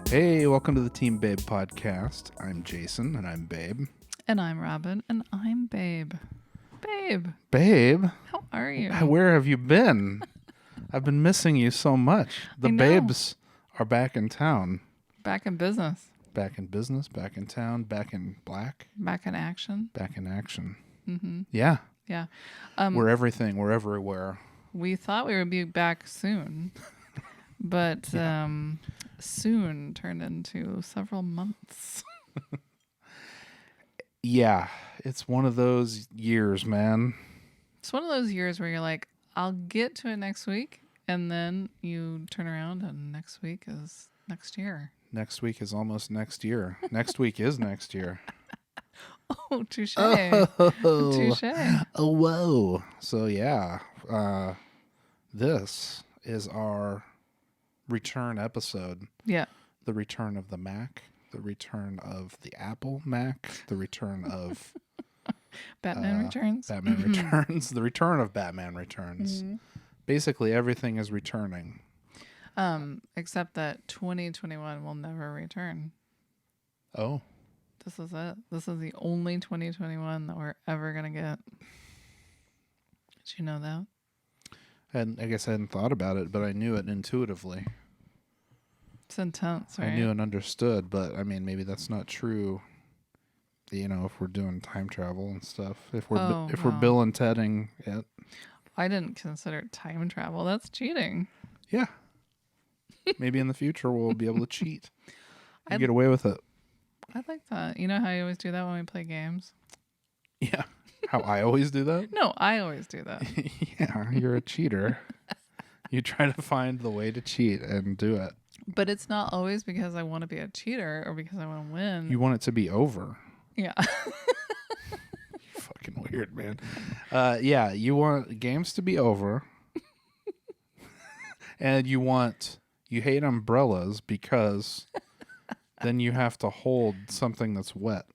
Hey, welcome to the Team Babe podcast. I'm Jason, and I'm Babe. And I'm Robin, and I'm Babe. Babe, Babe? how are you? Where have you been? I've been missing you so much. The I know. babes are back in town. Back in business. Back in business, back in town, back in black. Back in action. Back in action. Mm-hmm. Yeah. Yeah. We're everything. We're everywhere. We thought we would be back soon, but soon turned into several months. Yeah. It's one of those years, man. It's one of those years where you're like, I'll get to it next week, and then you turn around and next week is next year. Next week is almost next year. Next week is next year. Oh, touche. Oh. Touche. Oh, whoa. So, yeah. This is our return episode. Yeah. The return of the Mac, the return of the Apple Mac, the return of Batman Returns. Batman Returns, the return of Batman Returns. Mm-hmm. Basically, everything is returning. Except that 2021 will never return. Oh. This is it. This is the only 2021 that we're ever going to get. Did you know that? And I guess I hadn't thought about it, but I knew it intuitively. It's intense, right? I knew and understood, but I mean, maybe that's not true. You know, if we're doing time travel and stuff, if we're Bill and Tedding it. I didn't consider it time travel. That's cheating. Yeah. Maybe in the future we'll be able to cheat and get away with it. I like that. You know how you always do that when we play games? Yeah. How I always do that? No, I always do that. Yeah, you're a cheater. You try to find the way to cheat and do it. But it's not always because I want to be a cheater or because I want to win. You want it to be over. Yeah. Fucking weird, man. Yeah, you want games to be over. And you hate umbrellas because then you have to hold something that's wet.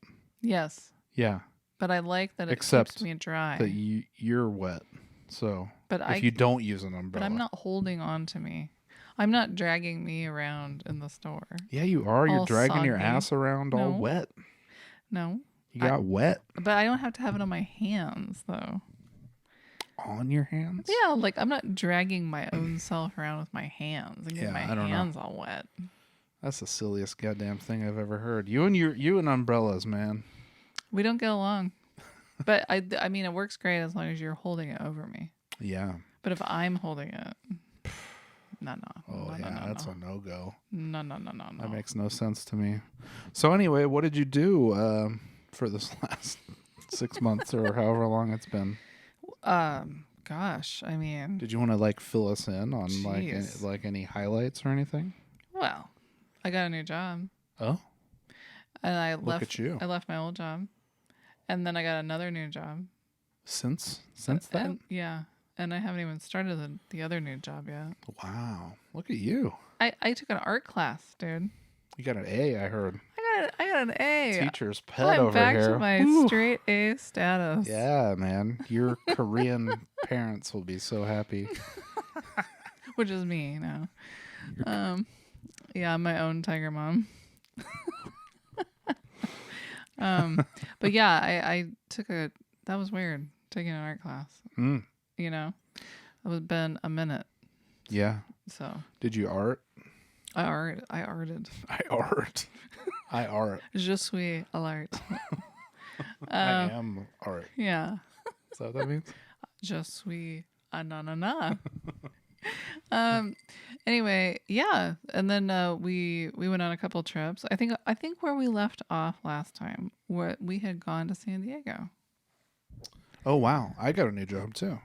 Yes. Yeah. But I like that it keeps me dry. That you're wet. So but if you don't use an umbrella. But I'm not holding on to me. I'm not dragging me around in the store. Yeah, you are. You're dragging soggy. your ass around all wet. No. You got wet. But I don't have to have it on my hands, though. On your hands? Yeah, like I'm not dragging my own self around with my hands and getting my hands all wet. That's the silliest goddamn thing I've ever heard. You and umbrellas, man. We don't get along. But I mean, it works great as long as you're holding it over me. Yeah. But if I'm holding it, no. Oh, yeah, that's a no-go. No. That makes no sense to me. So anyway, what did you do for this last 6 months or however long it's been? Gosh, I mean, did you want to fill us in on like any highlights or anything? Well, I got a new job. Oh, and I look at you. I left my old job, and then I got another new job. Since that? Yeah, and I haven't even started the other new job yet. Wow, look at you! I took an art class, dude. You got an A, I heard. I got an A. Teacher's pet over here. I'm back to my straight A status. Yeah, man. Your Korean parents will be so happy. Which is me now. Yeah, I'm my own tiger mom. But yeah, I took that was weird, taking an art class. You know? It was been a minute. Yeah. So. Did you art? I arted. I art. Je suis à l'art. I am art. Yeah. Is that what that means? Je suis a na. Anyway, yeah. And then we went on a couple trips. I think where we left off last time, where we had gone to San Diego. Oh, wow. I got a new job too.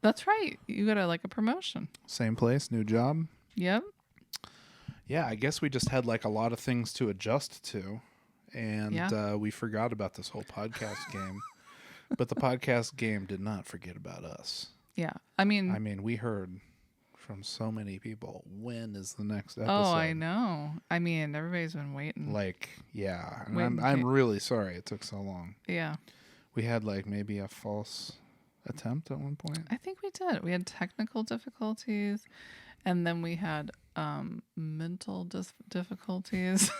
That's right. You got a promotion. Same place, new job. Yep. Yeah, I guess we just had a lot of things to adjust to, and we forgot about this whole podcast game. But the podcast game did not forget about us. Yeah, I mean, we heard from so many people. When is the next episode? Oh, I know. I mean, everybody's been waiting. Yeah, and I'm really sorry it took so long. Yeah, we had maybe a false attempt at one point. I think we did. We had technical difficulties, and then we had mental difficulties.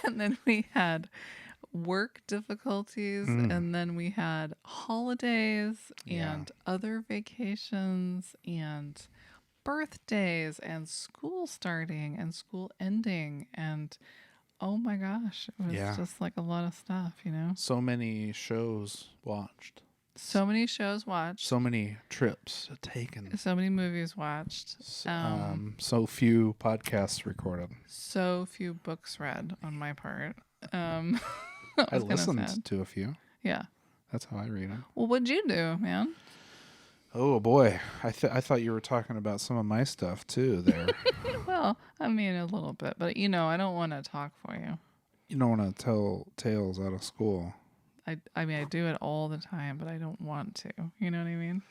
And then we had work difficulties, and then we had holidays and other vacations and birthdays and school starting and school ending, and oh my gosh, it was just like a lot of stuff, So many shows watched. So many shows watched. So many trips taken. So many movies watched. So few podcasts recorded. So few books read on my part. I listened to a few. Yeah. That's how I read them. Well, what'd you do, man? Oh, boy. I thought you were talking about some of my stuff, too, there. Well, I mean, a little bit. But, I don't want to talk for you. You don't want to tell tales out of school. I mean, I do it all the time, but I don't want to. You know what I mean?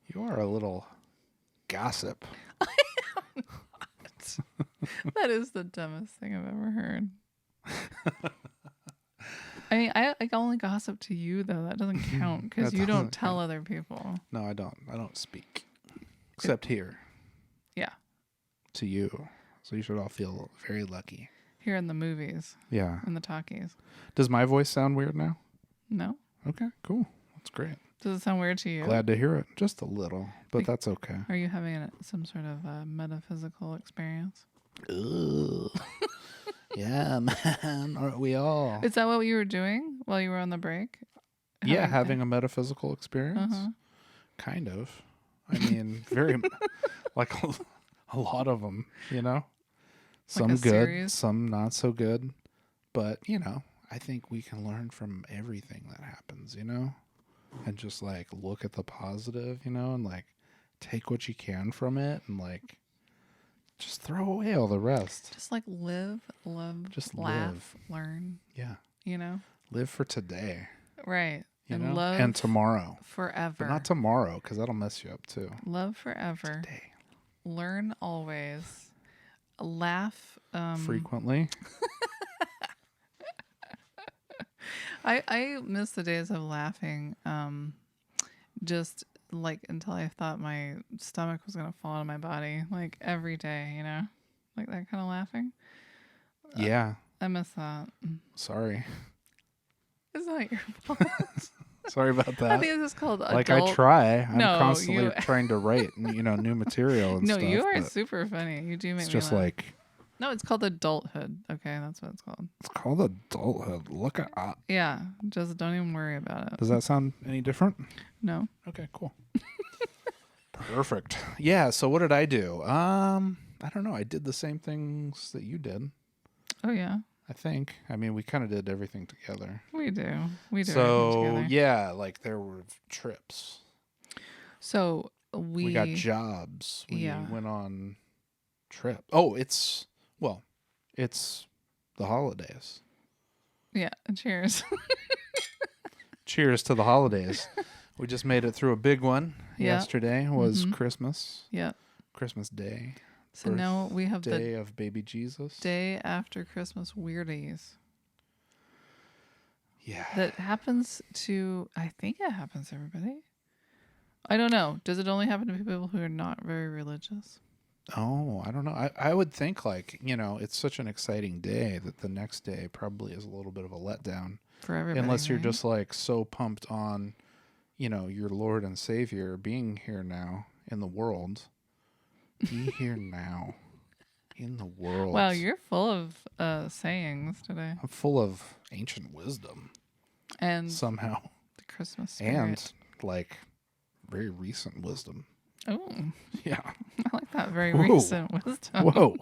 You are a little gossip. I am not. That is the dumbest thing I've ever heard. I mean, I only gossip to you, though. That doesn't count because you don't tell other people. No, I don't. I don't speak. Except here. Yeah. To you. So you should all feel very lucky. Here in the movies. Yeah. In the talkies. Does my voice sound weird now? No. Okay, cool. That's great. Does it sound weird to you? Glad to hear it. Just a little, but that's okay. Are you having some sort of metaphysical experience? Ugh. Yeah, man. Aren't we all? Is that what you were doing while you were on the break? Yeah, having a metaphysical experience. Uh-huh. Kind of. I mean, very, like a lot of them, Some like good, series? some not so good. But, I think we can learn from everything that happens, and just like look at the positive, and like take what you can from it and like just throw away all the rest. Just like live, love, just laugh, learn. Yeah. Live for today. Right. And love and tomorrow. Forever. But not tomorrow, because that'll mess you up too. Love forever. Today. Learn always. Laugh frequently. I miss the days of laughing, just like until I thought my stomach was gonna fall out of my body, like every day, like that kind of laughing. Yeah, I miss that. Sorry, it's not your fault. Sorry about that. I think this is called adult. Like I try. I'm No, constantly trying to write, new material and no, stuff. No, you are super funny. You do make me It's just laugh. like. No, it's called adulthood. Okay, that's what it's called. It's called adulthood. Look at. Yeah, just don't even worry about it. Does that sound any different? No. Okay, cool. Perfect. Yeah. So what did I do? I don't know. I did the same things that you did. Oh yeah. I think. I mean, we kind of did everything together. We do. We do. So everything together. yeah, like there were trips. So we got jobs. We Yeah. went on trip. Oh, it's the holidays. Yeah. Cheers. Cheers to the holidays. We just made it through a big one. Yeah. Yesterday was Christmas. Yeah. Christmas Day. So now we have the day of baby Jesus. day after Christmas weirdies. Yeah. That happens to, I think it happens to everybody. I don't know. Does it only happen to people who are not very religious? Oh, I don't know. I would think it's such an exciting day that the next day probably is a little bit of a letdown. For everybody. Unless you're right? just like so pumped on, your Lord and Savior being here now in the world. Be here now in the world. Wow, you're full of sayings today. I'm full of ancient wisdom. And somehow. The Christmas spirit. And like very recent wisdom. Oh. Yeah. I like that very recent wisdom. Whoa.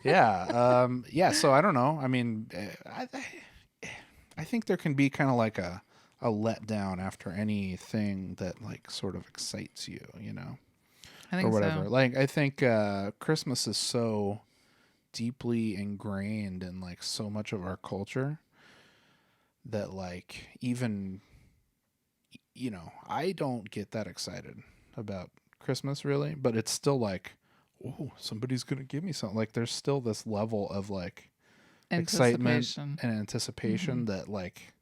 Yeah. Yeah. So I don't know. I mean, I think there can be kind of like a letdown after anything that like sort of excites you, I think or whatever. so. Like I think Christmas is so deeply ingrained in like so much of our culture that like even I don't get that excited about Christmas really, but it's still like, oh, somebody's gonna give me something. Like there's still this level of like excitement and anticipation that like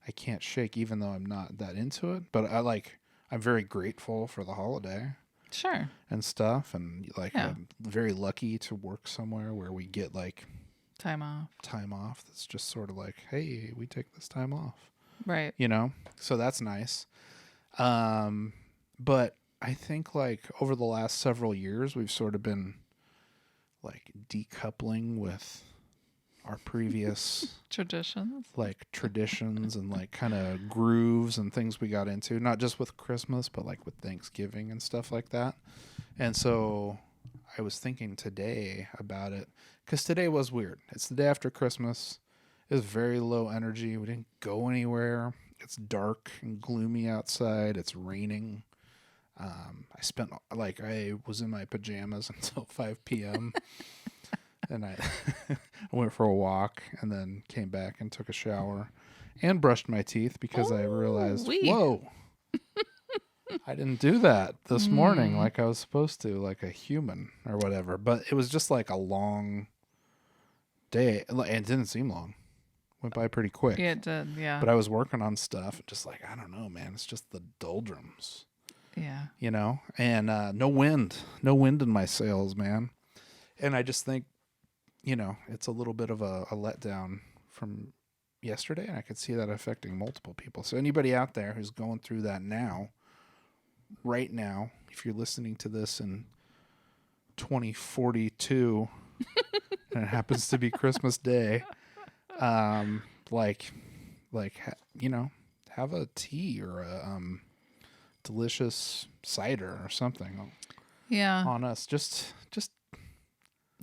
I can't shake, even though I'm not that into it. But I'm very grateful for the holiday. Sure. and stuff. And like, Yeah. I'm very lucky to work somewhere where we get like Time off. time off. That's just sort of like, hey, we take this time off, Right. you know? So that's nice. But I think like over the last several years, we've sort of been like decoupling with our previous Traditions. like traditions and like kind of grooves and things we got into, not just with Christmas, but like with Thanksgiving and stuff like that. And so I was thinking today about it because today was weird. It's the day after Christmas. It was very low energy. We didn't go anywhere. It's dark and gloomy outside. It's raining. I was in my pajamas until 5 p.m. and I went for a walk and then came back and took a shower and brushed my teeth because I realized, whoa, I didn't do that this morning like I was supposed to, like a human or whatever. But it was just like a long day, and it didn't seem long. Went by pretty quick. Yeah, it did. Yeah. But I was working on stuff, just like, I don't know, man. It's just the doldrums. Yeah. You know, and no wind in my sails, man. And I just think, you know, it's a little bit of a letdown from yesterday, and I could see that affecting multiple people. So anybody out there who's going through that now, right now, if you're listening to this in 2042, and it happens to be Christmas Day, you know, have a tea or a delicious cider or something Yeah. on us. Just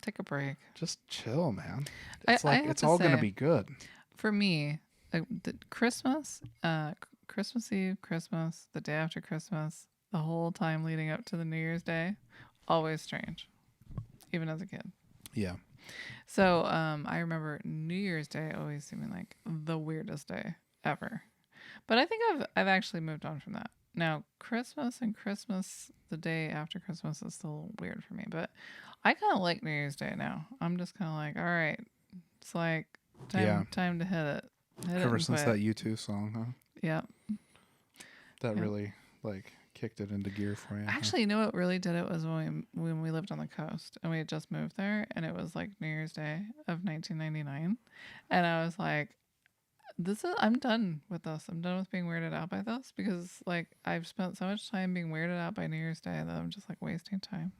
Take a break. just chill, man. I It's like have it's to all say, gonna be good. For me, the Christmas, Christmas Eve, Christmas, the day after Christmas, the whole time leading up to the New Year's Day, always strange, even as a kid. Yeah. So I remember New Year's Day always seeming like the weirdest day ever. But I think I've actually moved on from that. Now, Christmas and Christmas, the day after Christmas is still weird for me, but I kind of like New Year's Day now. I'm just kind of like, all right, it's like time to hit it. Ever since that U2 song, huh? Yeah. That Yeah. really like kicked it into gear for you. huh? Actually, you know what really did it was when we lived on the coast and we had just moved there, and it was like New Year's Day of 1999, and I was like, I'm done with this. I'm done with being weirded out by this because like I've spent so much time being weirded out by New Year's Day that I'm just like wasting time.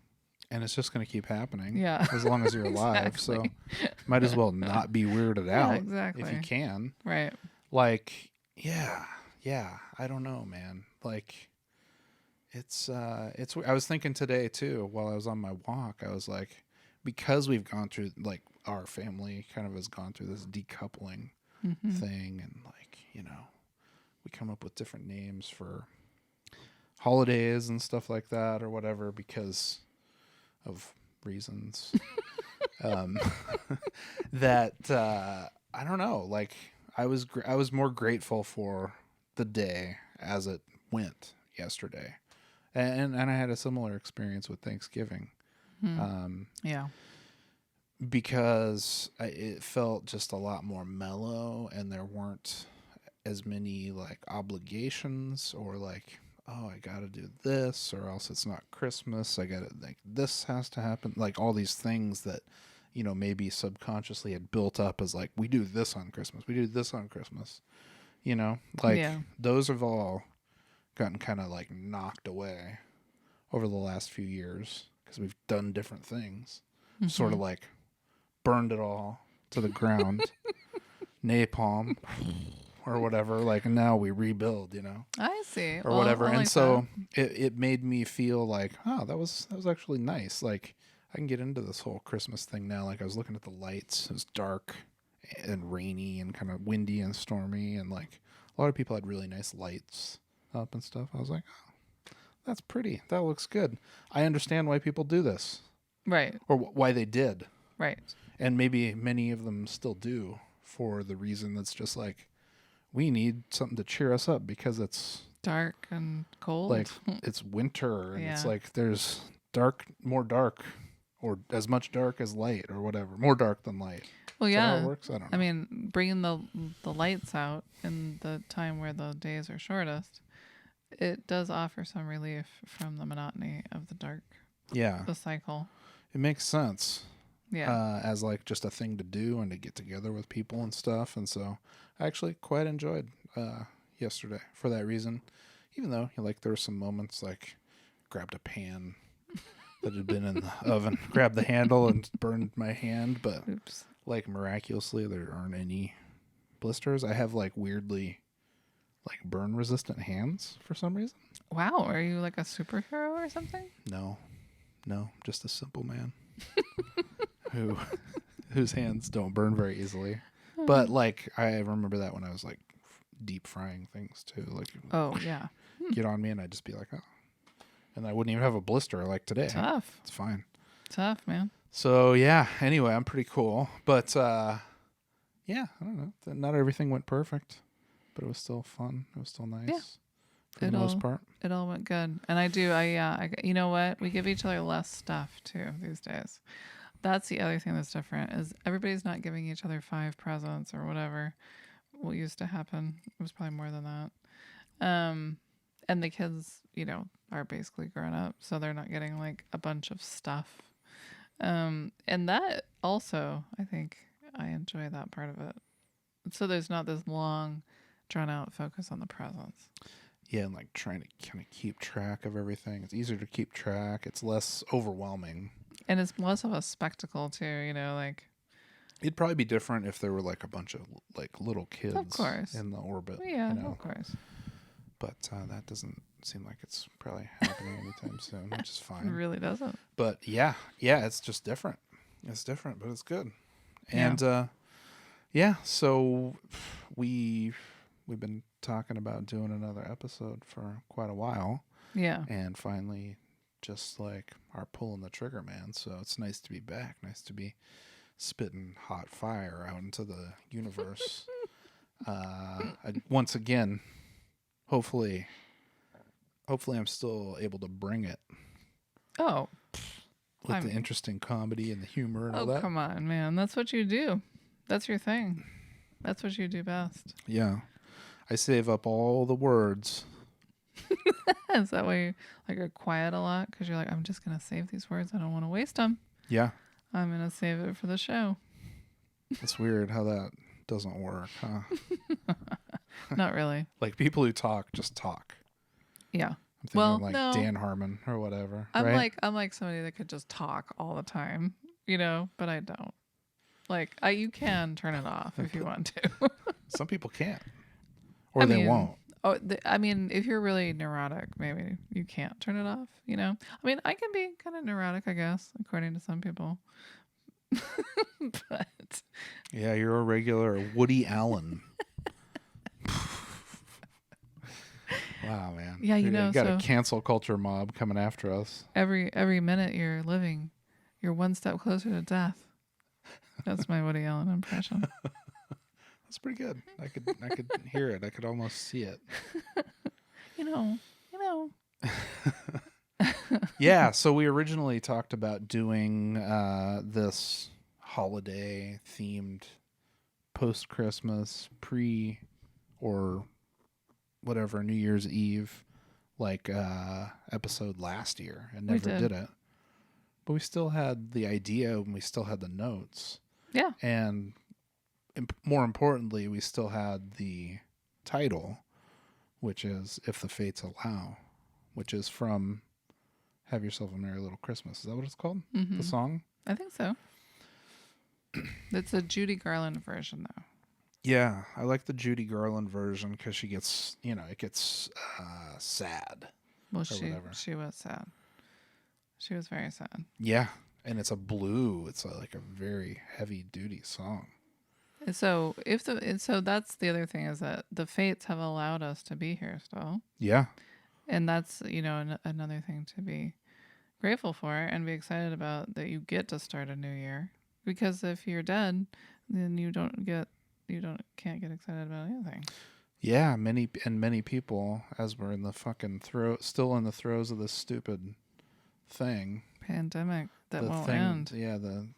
And it's just gonna keep happening. Yeah. As long as you're alive. Exactly. So might as well not be weirded Yeah, out exactly. if you can. Right. Like, yeah. I don't know, man. Like it's I was thinking today too while I was on my walk. I was like, because we've gone through, like, our family kind of has gone through this decoupling thing, and like, you know, we come up with different names for holidays and stuff like that or whatever because of reasons that I don't know, like I was more grateful for the day as it went yesterday, and I had a similar experience with Thanksgiving. Yeah. Because it felt just a lot more mellow, and there weren't as many like obligations or like, oh, I gotta do this or else it's not Christmas. I gotta, like, this has to happen. Like all these things that, you know, maybe subconsciously had built up as like, we do this on Christmas. We do this on Christmas. You know, like those have all gotten kind of like knocked away over the last few years because we've done different things. Sort of like burned it all to the ground, napalm or whatever. Like, and now we rebuild, you know. I see. Or whatever. And so it made me feel like, oh, that was actually nice. Like, I can get into this whole Christmas thing now. Like, I was looking at the lights. It was dark and rainy and kind of windy and stormy, and like a lot of people had really nice lights up and stuff. I was like, oh, that's pretty. That looks good. I understand why people do this. Right. Or why they did. Right. And maybe many of them still do, for the reason that's just like, we need something to cheer us up because it's dark and cold. Like, it's winter, and it's like there's more dark, or as much dark as light, or whatever. More dark than light. Well, Is yeah. that how it works? I don't know. I mean, bringing the lights out in the time where the days are shortest, It does offer some relief from the monotony of Yeah, the cycle. it makes sense. Yeah. As like just a thing to do and to get together with people and stuff. And so I actually quite enjoyed yesterday for that reason. Even though like there were some moments like grabbed a pan that had been in the oven, grabbed the handle and burned my hand, but Oops. like miraculously there aren't any blisters. I have like weirdly like burn resistant hands for some reason. Wow. Are you like a superhero or something? No, just a simple man whose hands don't burn very easily. But like I remember that when I was like deep frying things too. Like Oh, yeah. get on me and I'd just be like, oh, and I wouldn't even have a blister like today. Tough. It's fine. Tough, man. So yeah. Anyway, I'm pretty cool, but yeah, I don't know. Not everything went perfect, but it was still fun. It was still nice. Yeah. For the most part. It all went good. And I you know what? We give each other less stuff too these days. That's the other thing that's different is everybody's not giving each other 5 presents or whatever. What used to happen. It was probably more than that. And the kids, are basically grown up, so they're not getting like a bunch of stuff. And that also, I think I enjoy that part of it. So there's not this long, drawn out focus on the presents. Yeah, and like trying to kind of keep track of everything. It's easier to keep track. It's less overwhelming. And it's less of a spectacle too, like. It'd probably be different if there were like a bunch of like little kids Of course. in the orbit. Yeah, of course. But that doesn't seem like it's probably happening anytime soon, which is fine. It really doesn't. But yeah, it's just different. It's different, but it's good. And so we've been talking about doing another episode for quite a while. Yeah. And finally just like are pulling the trigger, man. So it's nice to be back. Nice to be spitting hot fire out into the universe. Once again, hopefully I'm still able to bring it. Oh. With the interesting comedy and the humor and all that. Oh, come on, man. That's what you do. That's your thing. That's what you do best. Yeah. I save up all the words. Is that why you are quiet a lot? Because you're like, I'm just going to save these words. I don't want to waste them. Yeah. I'm going to save it for the show. It's weird how that doesn't work, huh? Not really. Like people who talk just talk. Yeah. I'm thinking no. Dan Harmon or whatever. I'm like somebody that could just talk all the time, but I don't. Like you can turn it off if you want to. Some people can't, or they won't. Oh, if you're really neurotic, maybe you can't turn it off. I can be kind of neurotic, I guess, according to some people. But yeah, you're a regular Woody Allen. Wow, man. Yeah, you got a cancel culture mob coming after us. Every minute you're living, you're one step closer to death. That's my Woody Allen impression. That's pretty good. I could hear it. I could almost see it. You know. Yeah, so we originally talked about doing this holiday themed post-Christmas or whatever New Year's Eve episode last year and never did it. But we still had the idea and we still had the notes. Yeah. And more importantly, we still had the title, which is If the Fates Allow, which is from Have Yourself a Merry Little Christmas. Is that what it's called? Mm-hmm. The song? I think so. It's a Judy Garland version, though. Yeah, I like the Judy Garland version because she gets, it gets sad. Well, she was sad. She was very sad. Yeah, and it's a blue. It's like a very heavy duty song. So that's the other thing is that the fates have allowed us to be here still. Yeah, and that's another thing to be grateful for and be excited about, that you get to start a new year. Because if you're dead, then you can't get excited about anything. Yeah, many people, as we're in the fucking still in the throes of this stupid thing. Pandemic that won't end. Yeah, the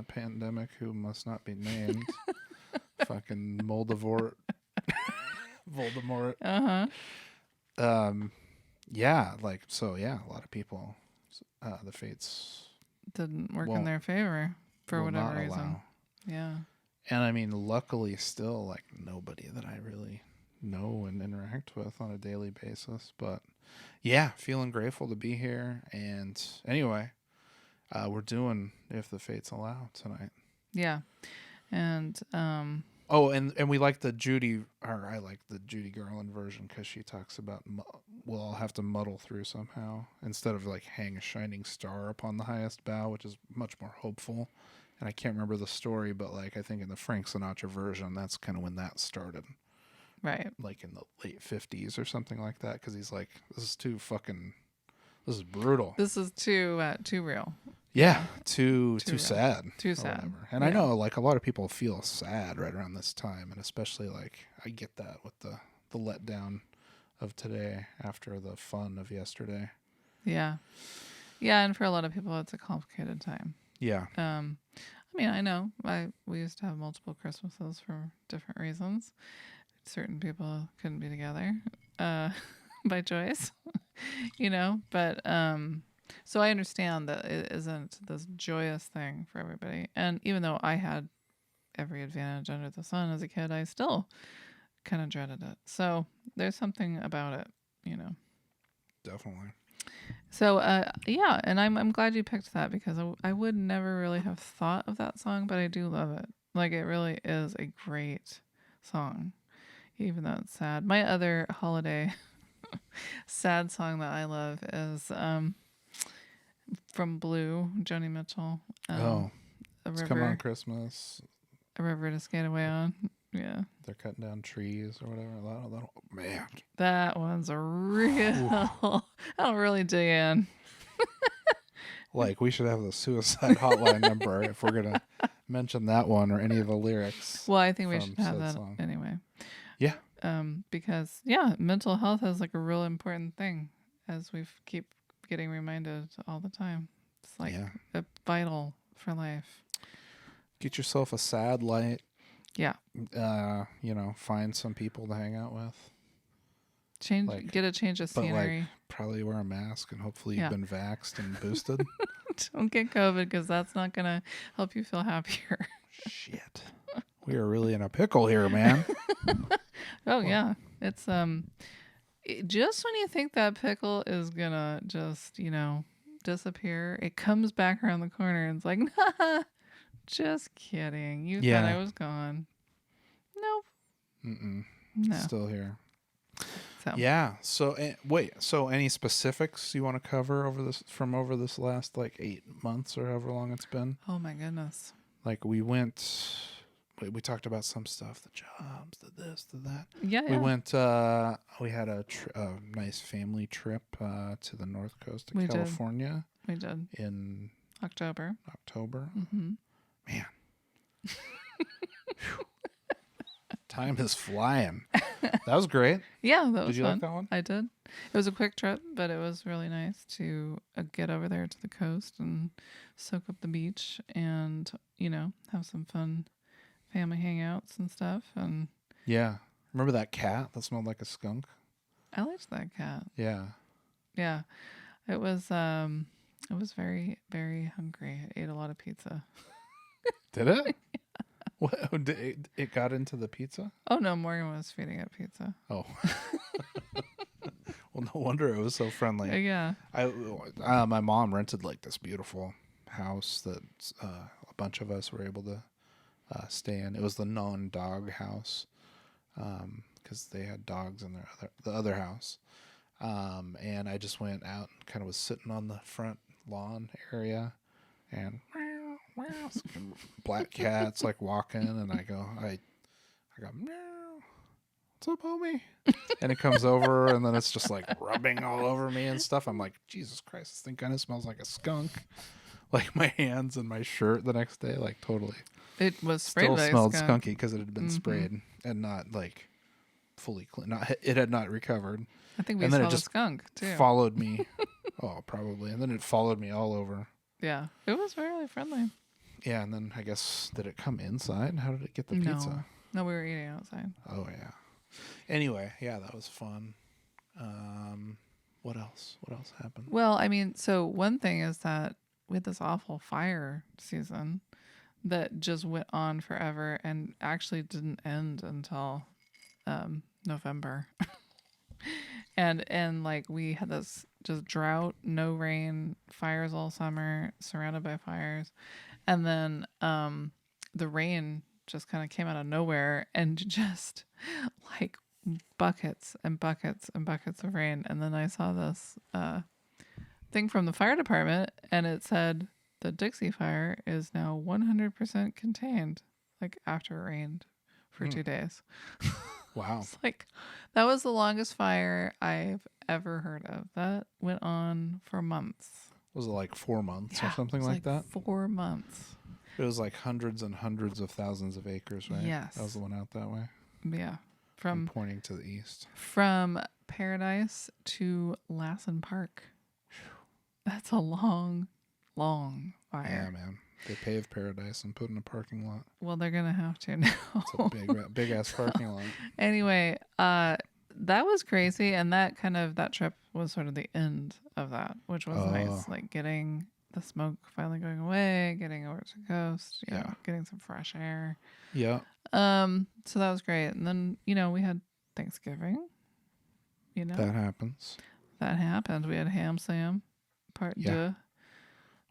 pandemic who must not be named. Fucking Voldemort. Uh-huh. Yeah, like so. Yeah, a lot of people, the fates Didn't work in won't their favor for will whatever not reason. allow. Yeah. And I mean, luckily, still like nobody that I really know and interact with on a daily basis. But yeah, feeling grateful to be here. And anyway, we're doing If the Fates Allow tonight. Yeah. And Oh, and we like the Judy, or I like the Judy Garland version because she talks about we'll all have to muddle through somehow instead of like hang a shining star upon the highest bough, which is much more hopeful. And I can't remember the story, but like I think in the Frank Sinatra version, that's kind of when that started, right. like in the late 50s or something like that. Because he's like, this is brutal. This is too real. Yeah, too real. sad. Too or sad. whatever. And I know like a lot of people feel sad right around this time, and especially like I get that with the letdown of today after the fun of yesterday. Yeah. Yeah, and for a lot of people it's a complicated time. Yeah. I mean, I know we used to have multiple Christmases for different reasons. Certain people couldn't be together by choice, but so I understand that it isn't this joyous thing for everybody. And even though I had every advantage under the sun as a kid, I still kind of dreaded it. So there's something about it, Definitely. So yeah, and I'm glad you picked that because I would never really have thought of that song, but I do love it. Like it really is a great song, even though it's sad. My other holiday sad song that I love is from Blue, Joni Mitchell. It's Come On Christmas. A river to skate away on. Yeah. They're cutting down trees or whatever. Man. That one's a real. I'll really dig in. Like we should have the suicide hotline number if we're gonna mention that one or any of the lyrics. Well, I think we should have that song. Anyway. Yeah. Because mental health is like a real important thing, as we keep getting reminded all the time. It's like vital for life. Get yourself a sad light. Yeah. Find some people to hang out with. Get a change of scenery. Like, probably wear a mask and hopefully you've been vaxxed and boosted. Don't get COVID because that's not going to help you feel happier. Shit. We are really in a pickle here, man. Yeah. It's just when you think that pickle is going to just, disappear, it comes back around the corner and it's like, nah, just kidding. You thought I was gone. Nope. Mm-mm. No. Still here. So. Yeah. So wait. So any specifics you want to cover over this last like 8 months or however long it's been? Oh my goodness. Like we talked about some stuff, the jobs, the this, the that. Yeah. We went. We had a nice family trip to the north coast of California. We did in October. Mm-hmm. Man. Time is flying. That was great. Yeah, that was Did you fun. like that one? I did. It was a quick trip, but it was really nice to get over there to the coast and soak up the beach and, have some fun family hangouts and stuff. And yeah. Remember that cat that smelled like a skunk? I liked that cat. Yeah. Yeah. It was very, very hungry. I ate a lot of pizza. Did it? Yeah. What, it got into the pizza? Oh no, Morgan was feeding it pizza. Oh. Well, no wonder it was so friendly. Yeah. My mom rented like this beautiful house that a bunch of us were able to stay in. It was the non-dog house because they had dogs in the other house. And I just went out and kind of was sitting on the front lawn area and black cats like walking, and I go meow, what's up, homie? And it comes over, and then it's just like rubbing all over me and stuff. I'm like, Jesus Christ, this thing kind of smells like a skunk. Like my hands and my shirt the next day, like totally. It was sprayed. Still smelled skunky because it had been sprayed and not like fully clean. It had not recovered. I think we saw the skunk too. Followed me. Oh, probably. And then it followed me all over. Yeah, it was really friendly. Yeah, and then I guess, did it come inside? How did it get the pizza? No, we were eating outside. Oh, yeah. Anyway, yeah, that was fun. What else? What else happened? Well, I mean, so one thing is that we had this awful fire season that just went on forever and actually didn't end until November. and like we had this just drought, no rain, fires all summer, surrounded by fires. And then the rain just kind of came out of nowhere and just like buckets and buckets and buckets of rain. And then I saw this thing from the fire department, and it said the Dixie fire is now 100% contained, like after it rained for 2 days. Wow. It's like that was the longest fire I've ever heard of. That went on for months. Was it like 4 months or Yeah, something it was like that? 4 months. It was like hundreds and hundreds of thousands of acres, right? Yes. That was the one out that way. Yeah. I'm pointing to the east. From Paradise to Lassen Park. That's a long, long fire. Yeah, man. They paved Paradise and put in a parking lot. Well, they're gonna have to now. It's a big ass parking lot. Anyway, that was crazy, and that trip was sort of the end of that, which was nice. Like getting the smoke finally going away, getting over to the coast, you know, getting some fresh air. Yeah. So that was great. And then, we had Thanksgiving. That happens. That happened. We had ham slam, part deux.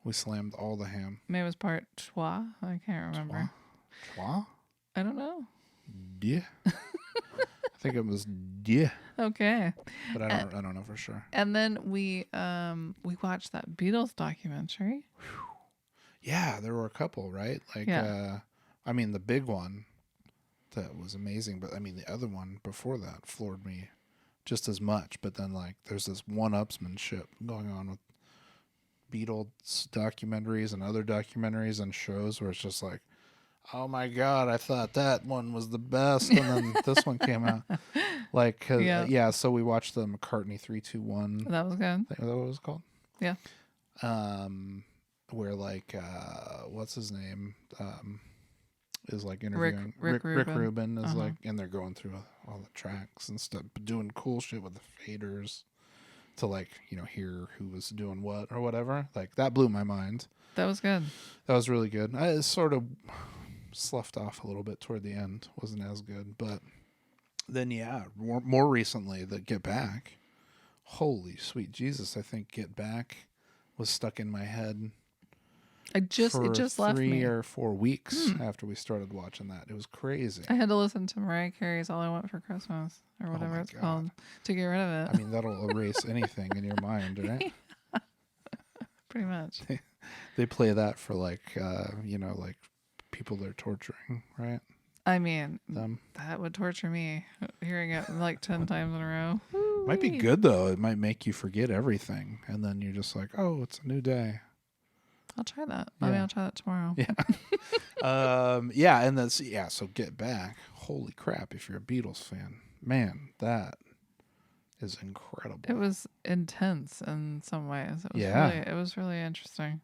We slammed all the ham. Maybe it was part trois. I can't remember. Trois? I don't know. Yeah. I think it was yeah. Okay. But I don't know for sure. And then we watched that Beatles documentary. Yeah, there were a couple, right? Like I mean the big one that was amazing, but I mean the other one before that floored me just as much. But then like there's this one-upsmanship going on with Beatles documentaries and other documentaries and shows where it's just like, oh my God, I thought that one was the best, and then this one came out. Like, so we watched the McCartney 3-2-1. That was good. Is that what it was called? Yeah. Where like, what's his name? Is like interviewing Rick Rubin is like, and they're going through all the tracks and stuff, doing cool shit with the faders to like, hear who was doing what or whatever. Like that blew my mind. That was good. That was really good. I sort of sloughed off a little bit toward the end. Wasn't as good, but then more recently the Get Back. Holy sweet Jesus! I think Get Back was stuck in my head. It just left me 3 or 4 weeks after we started watching that. It was crazy. I had to listen to Mariah Carey's "All I Want for Christmas" or whatever it's called to get rid of it. I mean, that'll erase anything in your mind, right? Pretty much. They play that for like, like people they're torturing, right? I mean, that would torture me, hearing it like 10 times in a row. Woo-wee. Might be good though. It might make you forget everything, and then you're just like, oh, it's a new day. I'll try that. Yeah. Maybe I'll try that tomorrow. Yeah. And that's so Get Back. Holy crap! If you're a Beatles fan, man, that is incredible. It was intense in some ways. It was really interesting.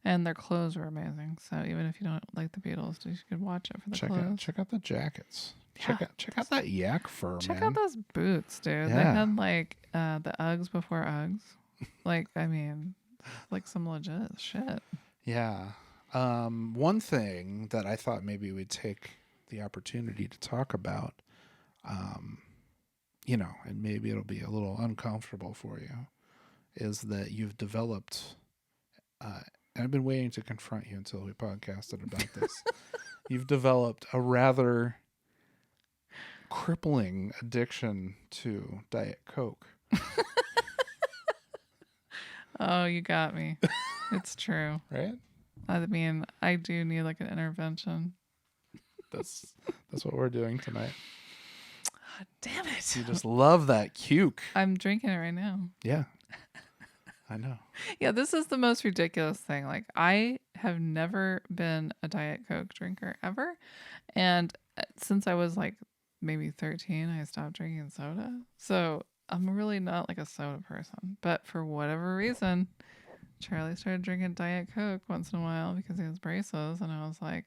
And their clothes were amazing. So even if you don't like the Beatles, you could watch it for the clothes. Check out the jackets. Check out that yak fur, Check man. out those boots, dude. Yeah. They had like the Uggs before Uggs. Like, I mean, like some legit shit. Yeah. One thing that I thought maybe we'd take the opportunity to talk about, and maybe it'll be a little uncomfortable for you, is that you've developed, I've been waiting to confront you until we podcasted about this. You've developed a rather crippling addiction to Diet Coke. Oh, you got me. It's true. Right? I mean, I do need like an intervention. That's what we're doing tonight. Oh, damn it. You just love that cuke. I'm drinking it right now. Yeah. I know. Yeah, this is the most ridiculous thing. Like, I have never been a Diet Coke drinker ever. And since I was like maybe 13, I stopped drinking soda. So I'm really not like a soda person. But for whatever reason, Charlie started drinking Diet Coke once in a while because he has braces. And I was like,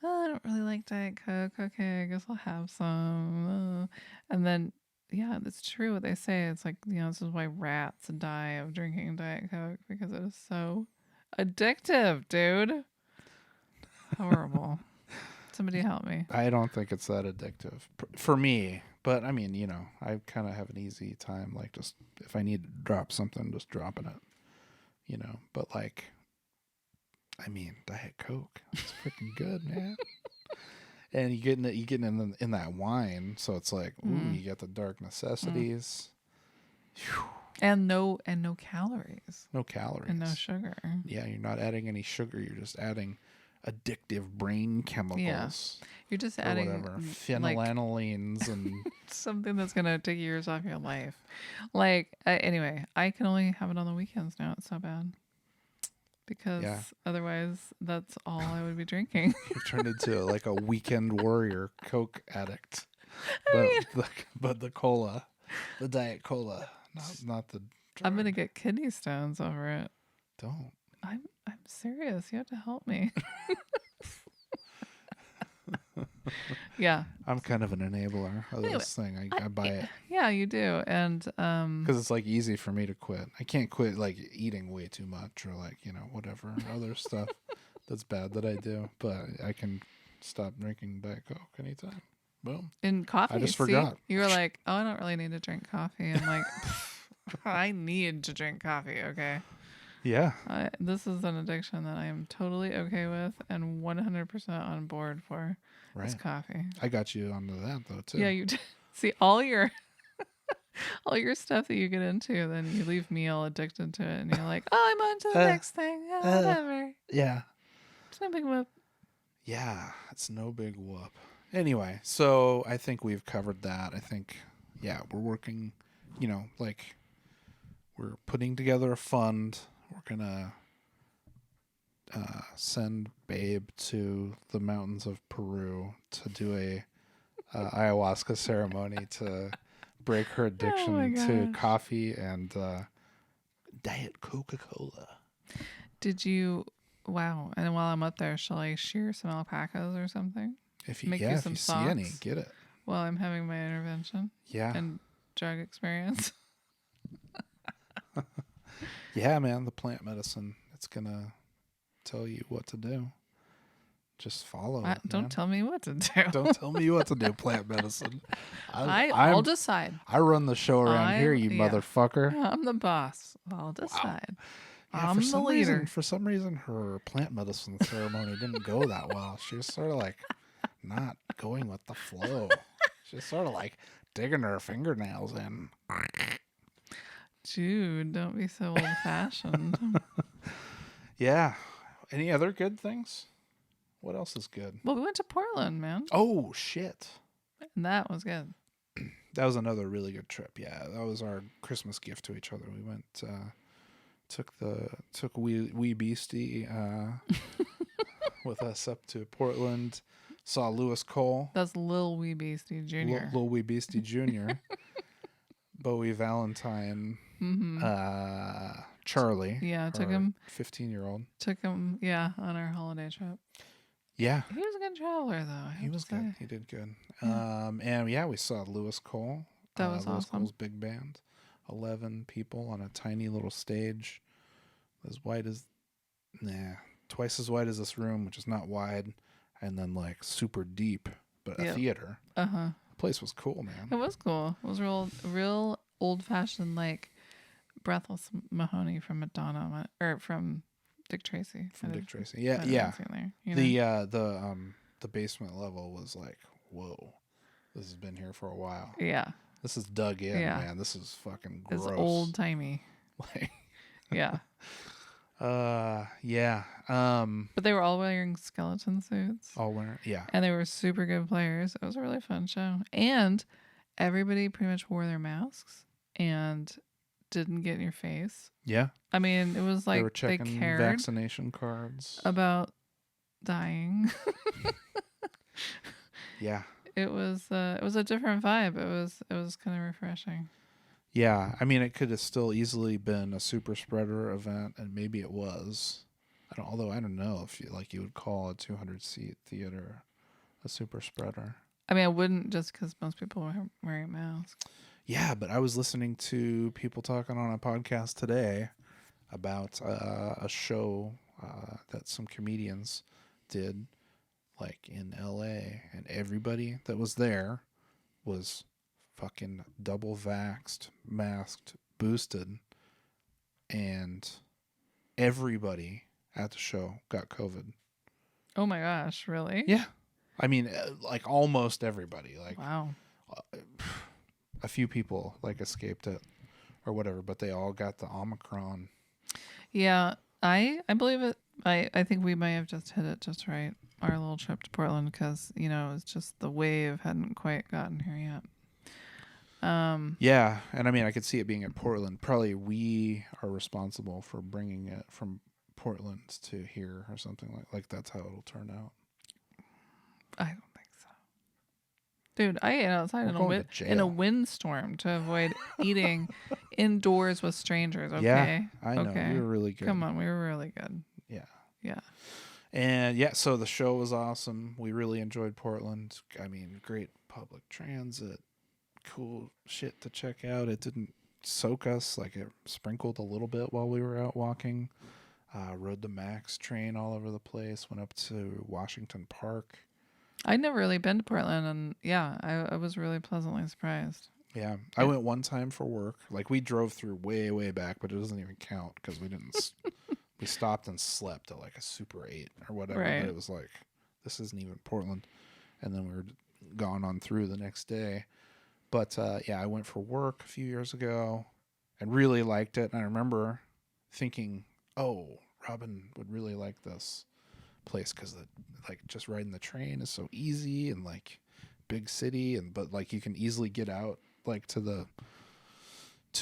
oh, I don't really like Diet Coke. Okay, I guess I'll have some. And then yeah, that's true what they say. It's like, this is why rats die of drinking Diet Coke because it is so addictive, dude. Horrible. Somebody help me. I don't think it's that addictive for me. But I mean, I kind of have an easy time. Like, just if I need to drop something, just dropping it. But like, I mean, Diet Coke, it's freaking good, man. And you getting in that wine, so it's like, ooh, you get the dark necessities. And no calories. No calories. And no sugar. Yeah, you're not adding any sugar. You're just adding addictive brain chemicals. Yeah. You're just adding whatever phenylanolines and something that's gonna take years off your life. Like, anyway, I can only have it on the weekends now. It's so bad. Because otherwise, that's all I would be drinking. You've turned into like a weekend warrior Coke addict. But the cola, the Diet Cola, not the drug. I'm gonna get kidney stones over it. Don't. I'm serious. You have to help me. Yeah. I'm kind of an enabler of this thing. I buy it. Yeah, you do. And because it's like easy for me to quit. I can't quit like eating way too much or like, whatever other stuff that's bad that I do. But I can stop drinking Diet Coke anytime. Boom. In coffee. I just forgot. You were like, oh, I don't really need to drink coffee. I'm like, I need to drink coffee. Okay. Yeah. This is an addiction that I am totally okay with and 100% on board for. Right. It's coffee. I got you onto that though too. Yeah, you did. See all your stuff that you get into, then you leave me all addicted to it, and you're like, oh, I'm on to the next thing. Whatever. Yeah. It's no big whoop. Yeah, it's no big whoop. Anyway, so I think we've covered that. I think, we're working, like we're putting together a fund. We're gonna send Babe to the mountains of Peru to do a ayahuasca ceremony to break her addiction to coffee and Diet Coca-Cola. Did you? Wow! And while I'm up there, shall I shear some alpacas or something? If you see any, get it. Well, I'm having my intervention. Yeah. And drug experience. Yeah, man, the plant medicine, it's gonna tell you what to do. Just follow it. Don't tell me what to do. Don't tell me what to do, plant medicine. I'll decide. I run the show around here, you motherfucker. I'm the boss. I'll decide. Yeah, I'm the leader. For some reason, her plant medicine ceremony didn't go that well. She was sort of like not going with the flow. She's sort of like digging her fingernails in. Jude, don't be so old-fashioned. Yeah. Any other good things? What else is good? Well, we went to Portland, man. Oh, shit. And that was good. That was another really good trip. Yeah, that was our Christmas gift to each other. We went, took wee Beastie with us up to Portland. Saw Lewis Cole. That's Lil Wee Beastie Jr. Lil Wee Beastie Jr. Bowie Valentine. Mm-hmm. Charlie. Yeah, took him. 15-year-old. Took him, on our holiday trip. Yeah. He was a good traveler, though. He was good. He did good. Yeah. And we saw Lewis Cole. That was Lewis awesome. Cole's big band. 11 people on a tiny little stage. Twice as wide as this room, which is not wide, and then like super deep, but a theater. Uh-huh. The place was cool, man. It was cool. It was real old-fashioned, like Breathless Mahoney from Madonna, or from Dick Tracy. From Dick Tracy. Yeah. There, The basement level was like, whoa, this has been here for a while. Yeah. This is dug in, man. This is fucking gross. It's old-timey. Like, yeah. Yeah. But they were all wearing skeleton suits. All wearing, yeah. And they were super good players. It was a really fun show. And everybody pretty much wore their masks and didn't get in your face. Yeah. I mean, it was like they were checking cared vaccination cards about dying. Yeah. It was a different vibe. It was kind of refreshing. Yeah, I mean, it could have still easily been a super spreader event, and maybe it was. Although I don't know if you would call a 200-seat theater a super spreader. I mean, I wouldn't, just because most people were wearing masks. Yeah, but I was listening to people talking on a podcast today about a show that some comedians did, like in LA, and everybody that was there was fucking double vaxxed, masked, boosted, and everybody at the show got COVID. Oh my gosh, really? Yeah. I mean, like almost everybody. Like Wow. a few people like escaped it or whatever, but they all got the Omicron. Yeah, I believe it. I think we may have just hit it just right. Our little trip to Portland, because it's just the wave hadn't quite gotten here yet. Yeah, and I mean, I could see it being in Portland. Probably we are responsible for bringing it from Portland to here or something like that's how it'll turn out. I don't think so, dude. I ate outside in a windstorm to avoid eating indoors with strangers. Okay, yeah, I know. Okay. We were really good. Come on, we were really good. Yeah, yeah. And yeah, so the show was awesome. We really enjoyed Portland. I mean, great public transit, cool shit to check out. It didn't soak us, like it sprinkled a little bit while we were out walking. Rode the Max train all over the place. Went up to Washington Park. I'd never really been to Portland, and yeah, I was really pleasantly surprised. Yeah, I went one time for work. Like we drove through way back, but it doesn't even count because we didn't. We stopped and slept at like a Super 8 or whatever. Right. But it was like, this isn't even Portland. And then we were gone on through the next day. But yeah, I went for work a few years ago and really liked it. And I remember thinking, oh, Robin would really like this place because like just riding the train is so easy and like big city, but like you can easily get out like to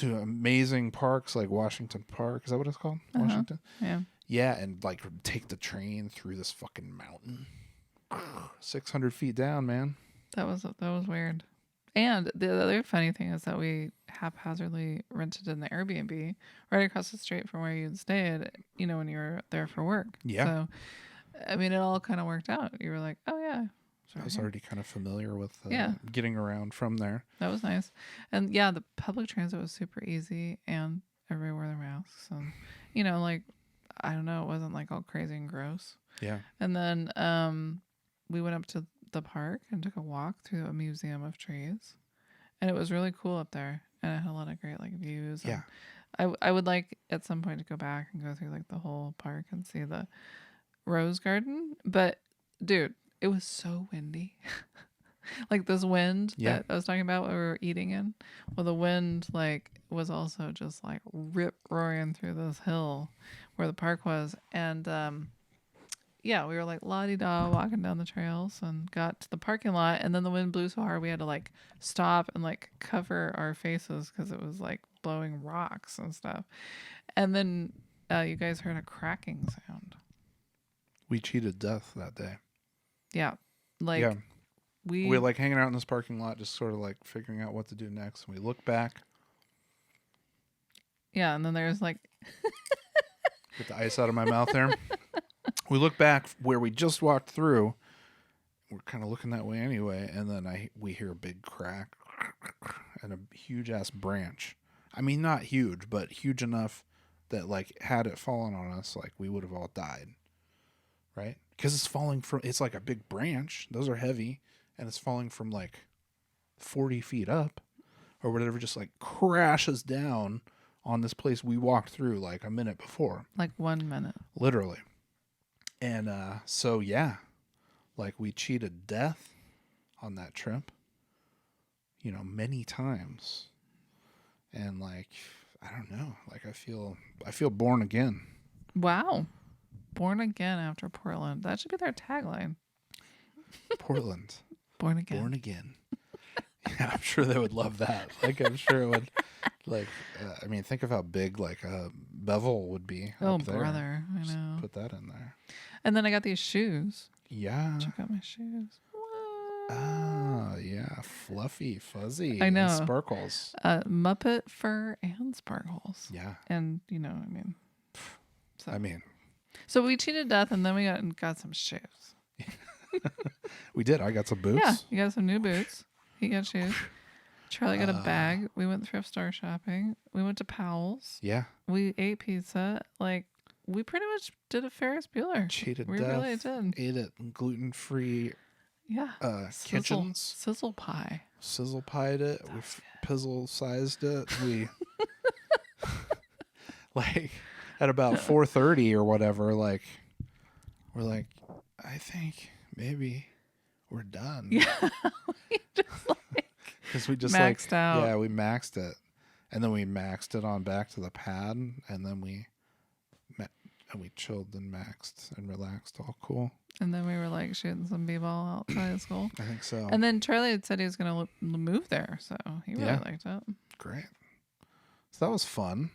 amazing parks like Washington Park. Is that what it's called? Washington? Yeah. Yeah, and like take the train through this fucking mountain. 600 feet down, man. That was weird. And the other funny thing is that we haphazardly rented an Airbnb right across the street from where you'd stayed, when you were there for work. Yeah. So, I mean, it all kind of worked out. You were like, oh, yeah. I was already kind of familiar with yeah. getting around from there. That was nice. And yeah, the public transit was super easy and everybody wore their masks. And, like, I don't know, it wasn't like all crazy and gross. Yeah. And then we went up to the park and took a walk through a museum of trees. And it was really cool up there. And it had a lot of great, like, views. Yeah. I would like at some point to go back and go through, like, the whole park and see the rose garden. But, dude, it was so windy. Like this wind that I was talking about what we were eating in. Well, the wind like was also just like rip roaring through this hill where the park was. And yeah, we were like la-di-da walking down the trails and got to the parking lot. And then the wind blew so hard we had to like stop and like cover our faces because it was like blowing rocks and stuff. And then you guys heard a cracking sound. We cheated death that day. Yeah. Like we were like hanging out in this parking lot, just sort of like figuring out what to do next. And we look back. Yeah. And then there's like, get the ice out of my mouth there. We look back where we just walked through. We're kind of looking that way anyway. And then we hear a big crack and a huge ass branch. I mean, not huge, but huge enough that like had it fallen on us, like we would have all died. Right? Because it's like a big branch. Those are heavy. And it's falling from like 40 feet up or whatever, just like crashes down on this place we walked through like a minute before. Like 1 minute. Literally. And so, yeah, like we cheated death on that trip, many times. And like, I don't know, like I feel born again. Wow. Born again after Portland. That should be their tagline. Portland. Born again. Born again. Yeah, I'm sure they would love that. Like, I'm sure it would. Like, I mean, think of how big like a bevel would be. Oh, up there. brother, I know. Just put that in there. And then I got these shoes. Yeah. Check out my shoes. Ah, yeah, fluffy, fuzzy. I know. And sparkles. Muppet fur and sparkles. Yeah. And So we cheated death, and then we got some shoes. We did. I got some boots. Yeah, you got some new boots. He got shoes. Charlie got a bag. We went thrift store shopping. We went to Powell's. Yeah. We ate pizza. Like, we pretty much did a Ferris Bueller. Cheated We death. really did. Ate at gluten-free Yeah. kitchens. Sizzle pie. Sizzle pied it. We pizzle sized it. We like at about 4:30 or whatever. Like we're like, I think maybe we're done. Yeah. We just Because we just maxed out. Yeah, we maxed it, and then we maxed it on back to the pad, and then we chilled and maxed and relaxed, all cool. And then we were like shooting some b-ball outside of school. I think so. And then Charlie had said he was going to move there, so he really liked it. Great. So that was fun.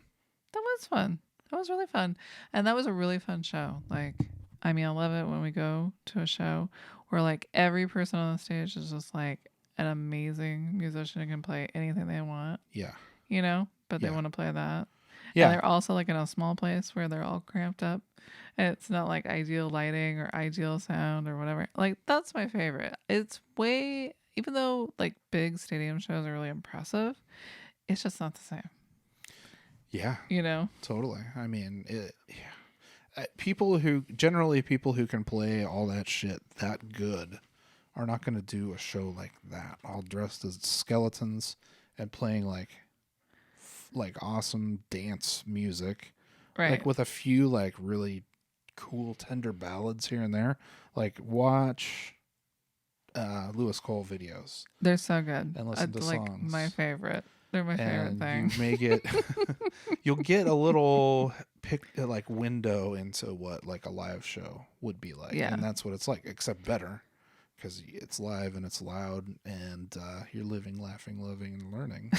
That was fun. That was really fun. And that was a really fun show. Like, I mean, I love it when we go to a show where like every person on the stage is just like an amazing musician who can play anything they want. Yeah. You know, but they want to play that. Yeah. And they're also like in a small place where they're all cramped up. And it's not like ideal lighting or ideal sound or whatever. Like, that's my favorite. It's way, even though like big stadium shows are really impressive, it's just not the same. Yeah. You know? Totally. I mean, people who can play all that shit that good are not going to do a show like that, all dressed as skeletons and playing like awesome dance music. Right. Like with a few like really cool tender ballads here and there. Like watch Lewis Cole videos. They're so good. And listen to like songs. My favorite. They're my favorite thing. You may get you'll get a little window into what like a live show would be like. Yeah. And that's what it's like, except better. Because it's live and it's loud and you're living, laughing, loving, and learning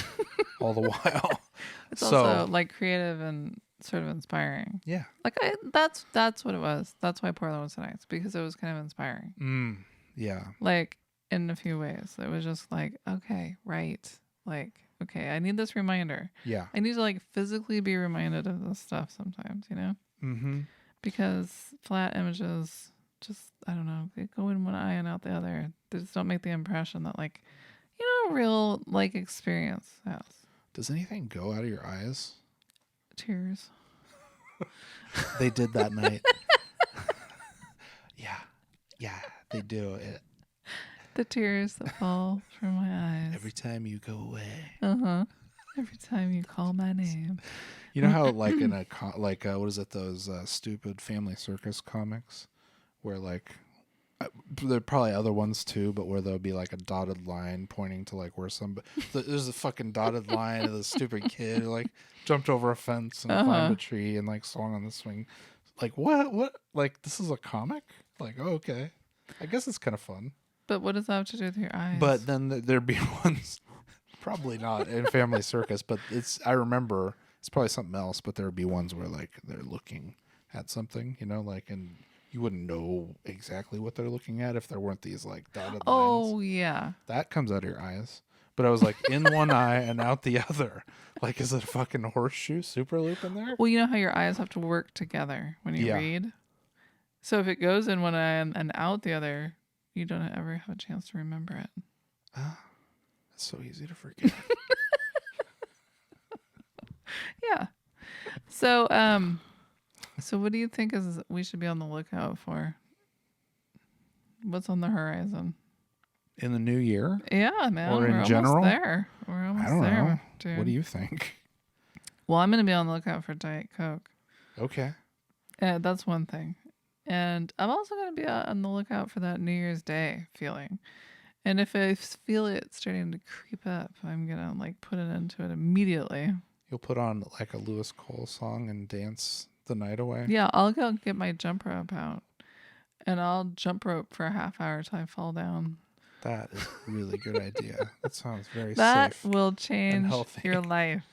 all the while. It's also like creative and sort of inspiring. Yeah. Like that's what it was. That's why Portland was so nice, because it was kind of inspiring. Yeah. Like in a few ways. It was just like, okay, right. Like, okay, I need this reminder. Yeah. I need to like physically be reminded of this stuff sometimes, you know? Mm-hmm. Because flat images just, I don't know, they go in one eye and out the other. They just don't make the impression that like, you know, real like experience has. Does anything go out of your eyes? Tears. They did that night. Yeah, they do it. The tears that fall from my eyes. Every time you go away. Every time you call my name. You know how like in a what is it, those stupid Family Circus comics where like there are probably other ones too, but where there'll be like a dotted line pointing to like where there's a fucking dotted line of the stupid kid who like jumped over a fence and climbed a tree and like swung on the swing. Like what? Like this is a comic? Like, oh, okay. I guess it's kind of fun. But what does that have to do with your eyes? But then there'd be ones, probably not in Family Circus, but I remember it's probably something else, but there'd be ones where like they're looking at something, you know, like, and you wouldn't know exactly what they're looking at if there weren't these like dotted lines. Oh, yeah. That comes out of your eyes. But I was like in one eye and out the other. Like, is it a fucking horseshoe super loop in there? Well, you know how your eyes have to work together when you read? So if it goes in one eye and out the other, you don't ever have a chance to remember it. It's so easy to forget. Yeah. So, so what do you think is we should be on the lookout for? What's on the horizon? In the new year? Yeah, man. Or in we're general? almost there. We're almost I don't there, know. dude. What do you think? Well, I'm going to be on the lookout for Diet Coke. Okay. That's one thing. And I'm also going to be on the lookout for that New Year's Day feeling. And if I feel it starting to creep up, I'm going to like put it into it immediately. You'll put on like a Lewis Cole song and dance the night away? Yeah, I'll go get my jump rope out. And I'll jump rope for a half hour till I fall down. That is a really good idea. That sounds very That safe. will change healthy. your life.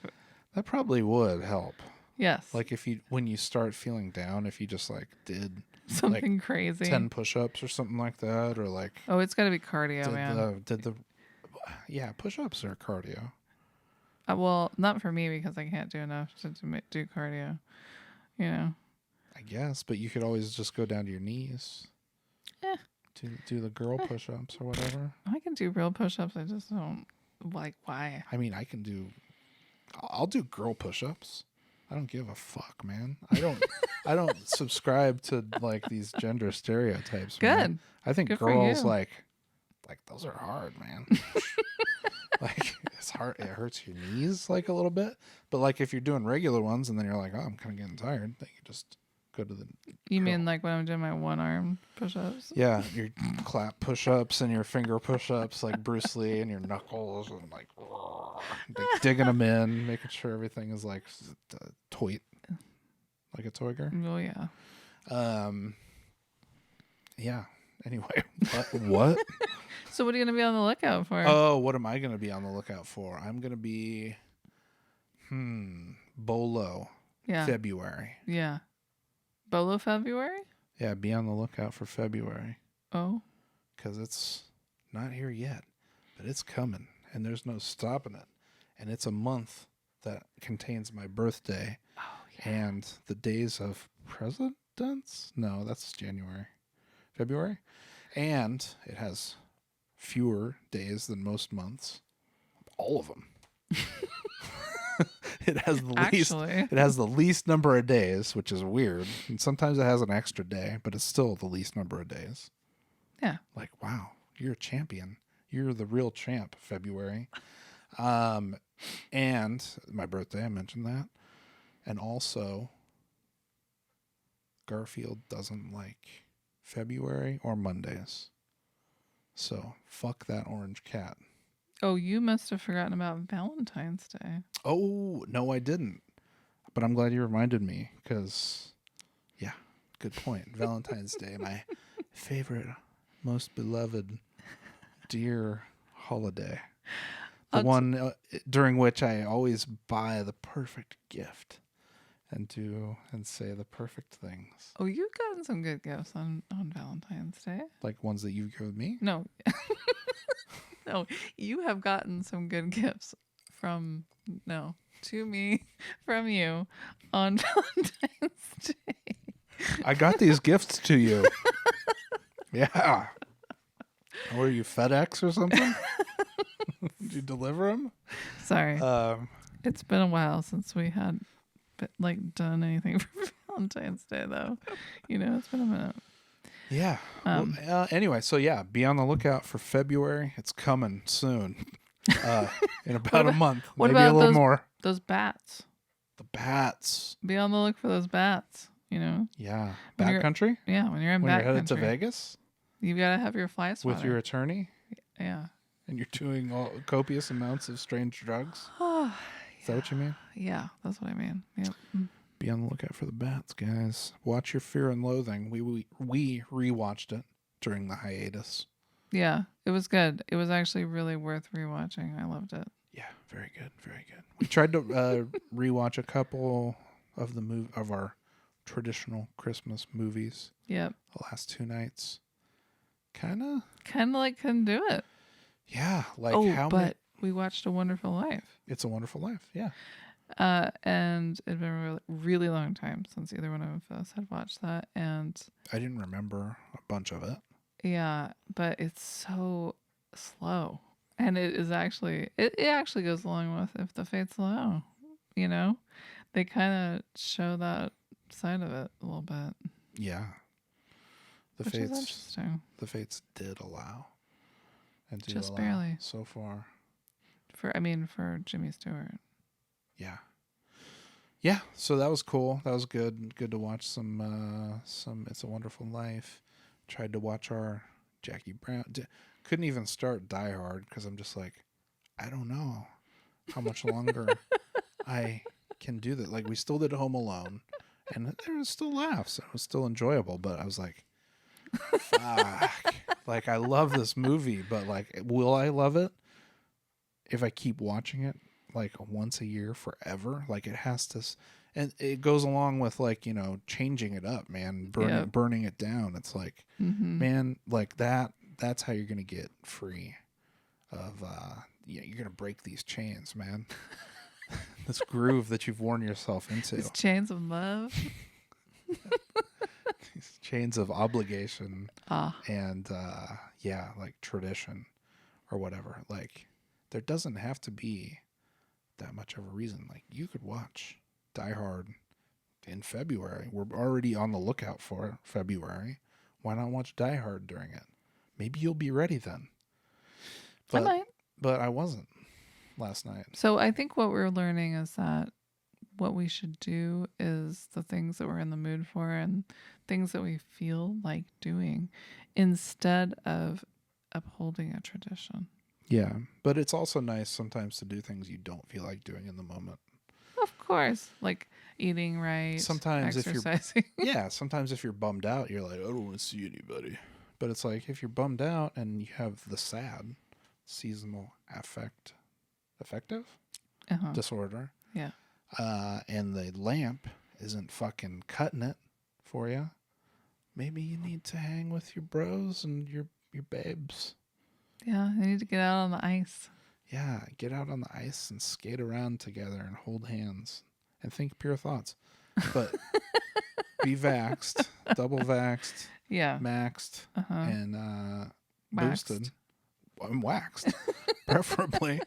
That probably would help. Yes. Like when you start feeling down, if you just like did something like crazy. 10 push-ups or something like that, or like oh, it's got to be cardio, man. Push-ups are cardio. Well, not for me because I can't do enough to do cardio. You know. I guess, but you could always just go down to your knees. Yeah. Do the girl push-ups or whatever. I can do real push-ups. I just don't Like, why? I mean, I'll do girl push-ups. I don't give a fuck, man. I don't subscribe to like these gender stereotypes. Good. Man. I think Good for girls you. like those are hard, man. Like it's hard. It hurts your knees like a little bit. But like if you're doing regular ones and then you're like, oh, I'm kind of getting tired, then you just go to the. You girl. mean like when I'm doing my one arm push-ups? Yeah, your clap push-ups and your finger push-ups like Bruce Lee and your knuckles and like digging them in, making sure everything is like toy, like a toy girl. Oh yeah. Yeah. Anyway, what? So what are you gonna be on the lookout for? Oh, what am I gonna be on the lookout for? I'm gonna be, Bolo. Yeah. February. Yeah. Bolo February? Yeah, be on the lookout for February. Oh. Because it's not here yet, but it's coming, and there's no stopping it. And it's a month that contains my birthday and the days of presidents. No, that's January. February. And it has fewer days than most months. All of them. It has the least number of days, which is weird. And sometimes it has an extra day, but it's still the least number of days. Yeah. Like, wow, you're a champion. You're the real champ, February. And my birthday, I mentioned that. And also, Garfield doesn't like February or Mondays. So, fuck that orange cat. Oh, you must have forgotten about Valentine's Day. Oh, no, I didn't. But I'm glad you reminded me because, yeah, good point. Valentine's Day, my favorite, most beloved, dear holiday. The one during which I always buy the perfect gift and do and say the perfect things. Oh, you've gotten some good gifts on Valentine's Day. Like ones that you've given me? No. No, you have gotten some good gifts to me from you on Valentine's Day. I got these gifts to you. Yeah. Were you FedEx or something? Did you deliver them? Sorry. It's been a while since we had done anything for Valentine's Day, though. It's been a minute. Yeah. Anyway, so yeah, be on the lookout for February. It's coming soon. In about a month. What maybe about a little more. Those bats? The bats. Be on the look for those bats, Yeah. Bat country? Yeah, when you're in when bat you're headed country. to Vegas? You've got to have your fly swatter. With your attorney? Yeah. And you're doing copious amounts of strange drugs? Is that what you mean? Yeah, that's what I mean. Yep. Be on the lookout for the bats, guys. Watch your Fear and Loathing. We rewatched it during the hiatus. Yeah, it was good. It was actually really worth rewatching. I loved it. Yeah, very good, very good. We tried to rewatch a couple of our traditional Christmas movies. Yep. The last 2 nights. Kind of couldn't do it. Yeah, but we watched A Wonderful Life. It's a Wonderful Life, yeah. And it'd been a really, really long time since either one of us had watched that, and I didn't remember a bunch of it. Yeah, but it's so slow, and it actually goes along with If the Fates Allow. They kind of show that side of it a little bit. Yeah, which is interesting. The Fates did allow, and do just allow barely so far. For Jimmy Stewart. Yeah. So that was cool. That was good. Good to watch some It's a Wonderful Life. Tried to watch our Jackie Brown. Couldn't even start Die Hard because I'm just like, I don't know how much longer I can do that. Like we still did Home Alone, and there was still laughs. It was still enjoyable, but I was like, fuck. Like I love this movie, but like, will I love it if I keep watching it like once a year forever? Like it has to, and it goes along with like, changing it up, man, burning it down. It's like, man, like that's how you're going to get free of, you're going to break these chains, man. This groove that you've worn yourself into. These chains of love. These chains of obligation. Ah. And, like tradition or whatever. Like, there doesn't have to be that much of a reason. Like, you could watch Die Hard in February. We're already on the lookout for February. Why not watch Die Hard during it? Maybe you'll be ready then. I might. But I wasn't last night. So I think what we're learning is that what we should do is the things that we're in the mood for and things that we feel like doing instead of upholding a tradition. Yeah, but it's also nice sometimes to do things you don't feel like doing in the moment. Of course, like eating right, Sometimes exercising. sometimes if you're bummed out, you're like, I don't want to see anybody. But it's like, if you're bummed out and you have the SAD, seasonal affective disorder. Yeah. And the lamp isn't fucking cutting it for you. Maybe you need to hang with your bros and your babes. Yeah, I need to get out on the ice. Yeah, get out on the ice and skate around together and hold hands and think pure thoughts. But be vaxxed, double vaxxed, Yeah, maxed, and Waxed. boosted. I'm waxed, preferably.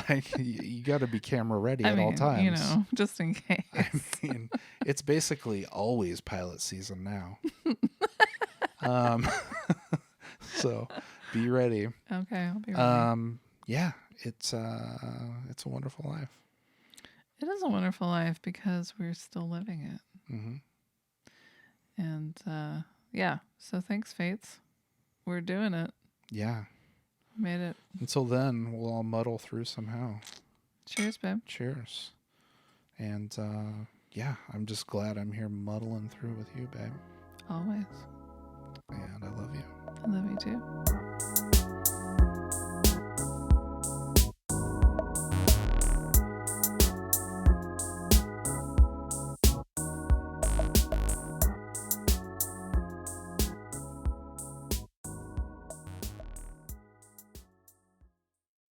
Like, you got to be camera ready at all times. You know, just in case. I mean, it's basically always pilot season now. So be ready. Okay, I'll be ready. Yeah, it's a wonderful life. It is a wonderful life because we're still living it. Mm-hmm. And yeah, so thanks, Fates. We're doing it. Yeah. Made it. Until then, we'll all muddle through somehow. Cheers, babe. Cheers. And yeah, I'm just glad I'm here muddling through with you, babe. Always. And I love you. I love you too.